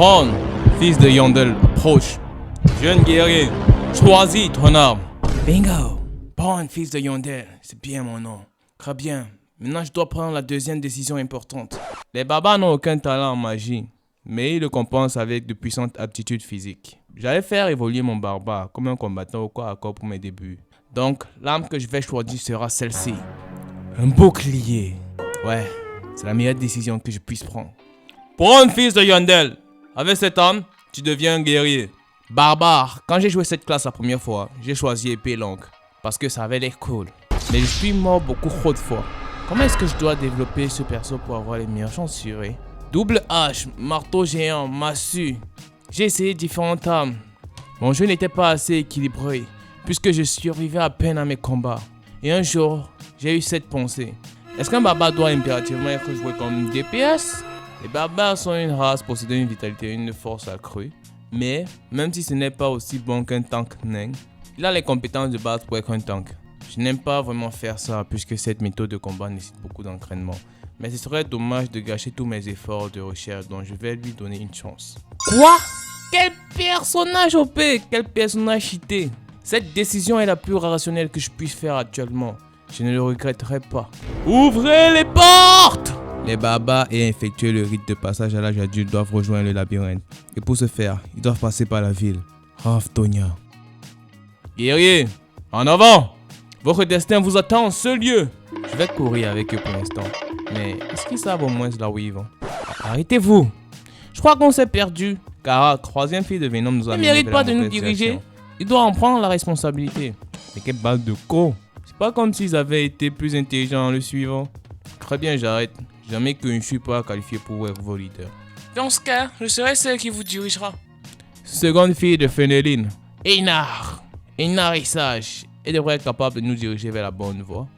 Brown, fils de Yandel, approche. Jeune guerrier, choisis ton arme. Bingo. Brown, fils de Yandel, c'est bien mon nom. Très bien. Maintenant, je dois prendre la deuxième décision importante. Les barbares n'ont aucun talent en magie, mais ils le compensent avec de puissantes aptitudes physiques. J'allais faire évoluer mon barbare comme un combattant au corps à corps pour mes débuts. Donc, l'arme que je vais choisir sera celle-ci. Un bouclier. Ouais, c'est la meilleure décision que je puisse prendre. Brown, fils de Yandel, avec cette arme, tu deviens un guerrier. Barbare, quand j'ai joué cette classe la première fois, j'ai choisi épée longue, parce que ça avait l'air cool. Mais je suis mort beaucoup trop de fois. Comment est-ce que je dois développer ce perso pour avoir les meilleures chances sur eux? Double hache, marteau géant, massue. J'ai essayé différentes armes. Mon jeu n'était pas assez équilibré, puisque je survivais à peine à mes combats. Et un jour, j'ai eu cette pensée. Est-ce qu'un barbare doit impérativement être joué comme DPS? Les barbares sont une race possédant une vitalité et une force accrue. Mais, même si ce n'est pas aussi bon qu'un tank nain, il a les compétences de base pour être un tank. Je n'aime pas vraiment faire ça puisque cette méthode de combat nécessite beaucoup d'entraînement. Mais ce serait dommage de gâcher tous mes efforts de recherche, donc je vais lui donner une chance. Quoi? Quel personnage OP? Quel personnage cheaté? Cette décision est la plus rationnelle que je puisse faire actuellement. Je ne le regretterai pas. Ouvrez les portes! Les barbares ayant effectué le rite de passage à l'âge adulte doivent rejoindre le labyrinthe. Et pour ce faire, ils doivent passer par la ville. Ravtonia. Guerrier, en avant! Votre destin vous attend en ce lieu. Je vais courir avec eux pour l'instant. Mais est-ce qu'ils savent au moins là où ils vont? Arrêtez-vous. Je crois qu'on s'est perdu. Car la troisième fille de Venom nous a mis. Il ne mérite pas de nous diriger. Il doit en prendre la responsabilité. Mais quelle balle de con. C'est pas comme s'ils avaient été plus intelligents en le suivant. Très bien, j'arrête. Jamais que je ne suis pas qualifié pour être vos leaders. Dans ce cas, je serai celle qui vous dirigera. Seconde fille de Fenelin. Einar. Einar est sage et devrait être capable de nous diriger vers la bonne voie.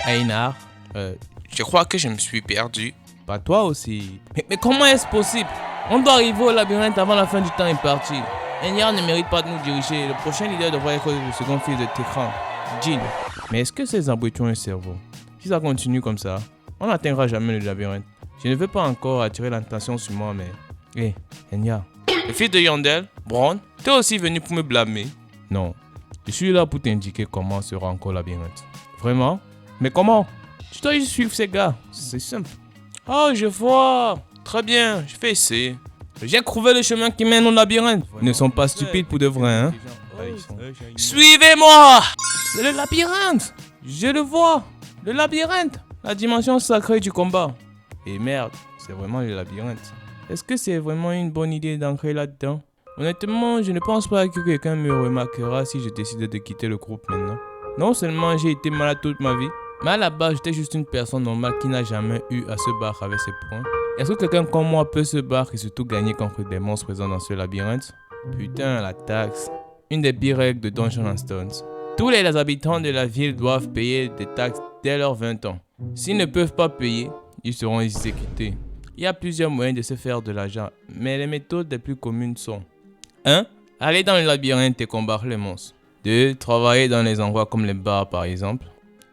Einar, je crois que je me suis perdu. Pas toi aussi. Mais comment est-ce possible? On doit arriver au labyrinthe avant la fin du temps imparti. Einar ne mérite pas de nous diriger. Le prochain leader devrait être le second fils de Tekran, Jin. Mais est-ce que ces abrutis ont un cerveau? Si ça continue comme ça, on n'atteindra jamais le labyrinthe. Je ne veux pas encore attirer l'attention sur moi, mais... Hé, Enya. Le fils de Yandel, Brown, t'es aussi venu pour me blâmer? Non. Je suis là pour t'indiquer comment sera encore le labyrinthe. Vraiment? Mais comment? Tu dois juste suivre ces gars. C'est simple. Oh, je vois. Très bien, je vais essayer. J'ai trouvé le chemin qui mène au labyrinthe. Ils ne sont pas stupides pour de vrai, hein? Suivez-moi! C'est le labyrinthe! Je le vois! Le labyrinthe! La dimension sacrée du combat. Et merde, c'est vraiment le labyrinthe. Est-ce que c'est vraiment une bonne idée d'ancrer là-dedans? Honnêtement, je ne pense pas que quelqu'un me remarquera si je décide de quitter le groupe maintenant. Non seulement j'ai été malade toute ma vie, mais à la base j'étais juste une personne normale qui n'a jamais eu à se battre avec ses poings. Est-ce que quelqu'un comme moi peut se battre et surtout gagner contre des monstres présents dans ce labyrinthe? Putain, la taxe. Une des pires règles de Dungeons & Stones. Tous les habitants de la ville doivent payer des taxes dès leurs 20 ans. S'ils ne peuvent pas payer, ils seront exécutés. Il y a plusieurs moyens de se faire de l'argent, mais les méthodes les plus communes sont 1. Aller dans le labyrinthe et combattre les monstres. 2. Travailler dans les endroits comme les bars par exemple.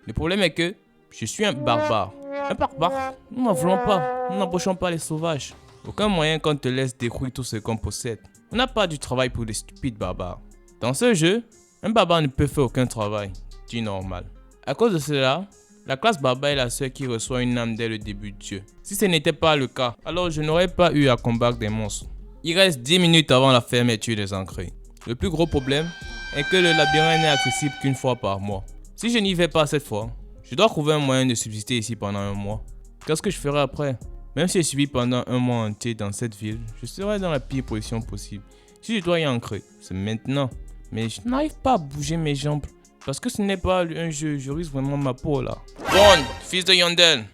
Le problème est que je suis un barbare. Un barbare? Nous n'en voulons pas. Nous n'embauchons pas les sauvages. Aucun moyen qu'on te laisse détruire tout ce qu'on possède. On n'a pas du travail pour les stupides barbares. Dans ce jeu, un barbare ne peut faire aucun travail, dit normal. À cause de cela, la classe barbare est la seule qui reçoit une âme dès le début du jeu. Si ce n'était pas le cas, alors je n'aurais pas eu à combattre des monstres. Il reste 10 minutes avant la fermeture des entrées. Le plus gros problème est que le labyrinthe n'est accessible qu'une fois par mois. Si je n'y vais pas cette fois, je dois trouver un moyen de subsister ici pendant un mois. Qu'est-ce que je ferai après? Même si je suis pendant un mois entier dans cette ville, je serai dans la pire position possible. Si je dois y ancrer, c'est maintenant. Mais je n'arrive pas à bouger mes jambes. Parce que ce n'est pas un jeu, je risque vraiment ma peau là. Bond, fils de Yandel.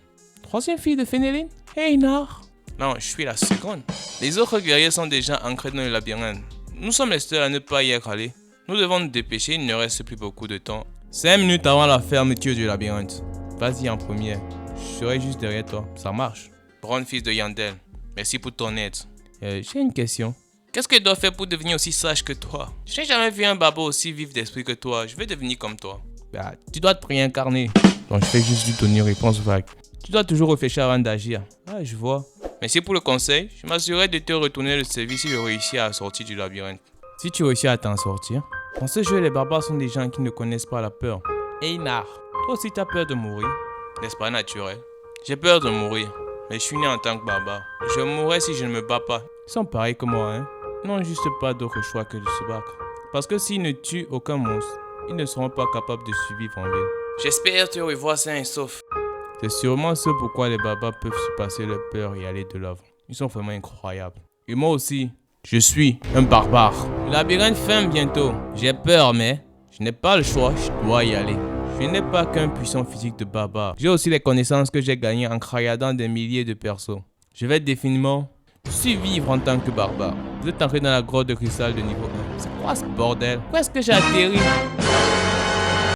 Troisième fille de Fenelin? Einar. Non, je suis la seconde. Les autres guerriers sont déjà ancrés dans le labyrinthe. Nous sommes les seuls à ne pas y être allés. Nous devons nous dépêcher, il ne reste plus beaucoup de temps. 5 minutes avant la fermeture du labyrinthe. Vas-y en première. Je serai juste derrière toi. Ça marche. Bond, fils de Yandel. Merci pour ton aide. J'ai une question. Qu'est-ce que je dois faire pour devenir aussi sage que toi? Je n'ai jamais vu un barbare aussi vif d'esprit que toi. Je vais devenir comme toi. Bah, tu dois te réincarner. Donc je fais juste lui donner une réponse vague. Tu dois toujours réfléchir avant d'agir. Ah, je vois. Merci pour le conseil. Je m'assurerai de te retourner le service si je réussis à sortir du labyrinthe. Si tu réussis à t'en sortir, dans ce jeu, les barbares sont des gens qui ne connaissent pas la peur. Einar, toi aussi t'as peur de mourir? N'est-ce pas naturel? J'ai peur de mourir, mais je suis né en tant que barbare. Je mourrai si je ne me bats pas. Ils sont pareils que moi, hein? Ils n'ont juste pas d'autre choix que de se battre. Parce que s'ils ne tuent aucun monstre, ils ne seront pas capables de survivre en ville. J'espère te revoir sain et sauf. C'est sûrement ce pourquoi les barbares peuvent surpasser leur peur et aller de l'avant. Ils sont vraiment incroyables. Et moi aussi, je suis un barbare. Le labyrinthe ferme bientôt. J'ai peur, mais je n'ai pas le choix, je dois y aller. Je n'ai pas qu'un puissant physique de barbare. J'ai aussi les connaissances que j'ai gagnées en crayadant des milliers de persos. Je vais définitivement survivre en tant que barbare. Vous êtes entré dans la grotte de cristal de niveau 1. C'est quoi ce bordel? Où est-ce que j'ai atterri?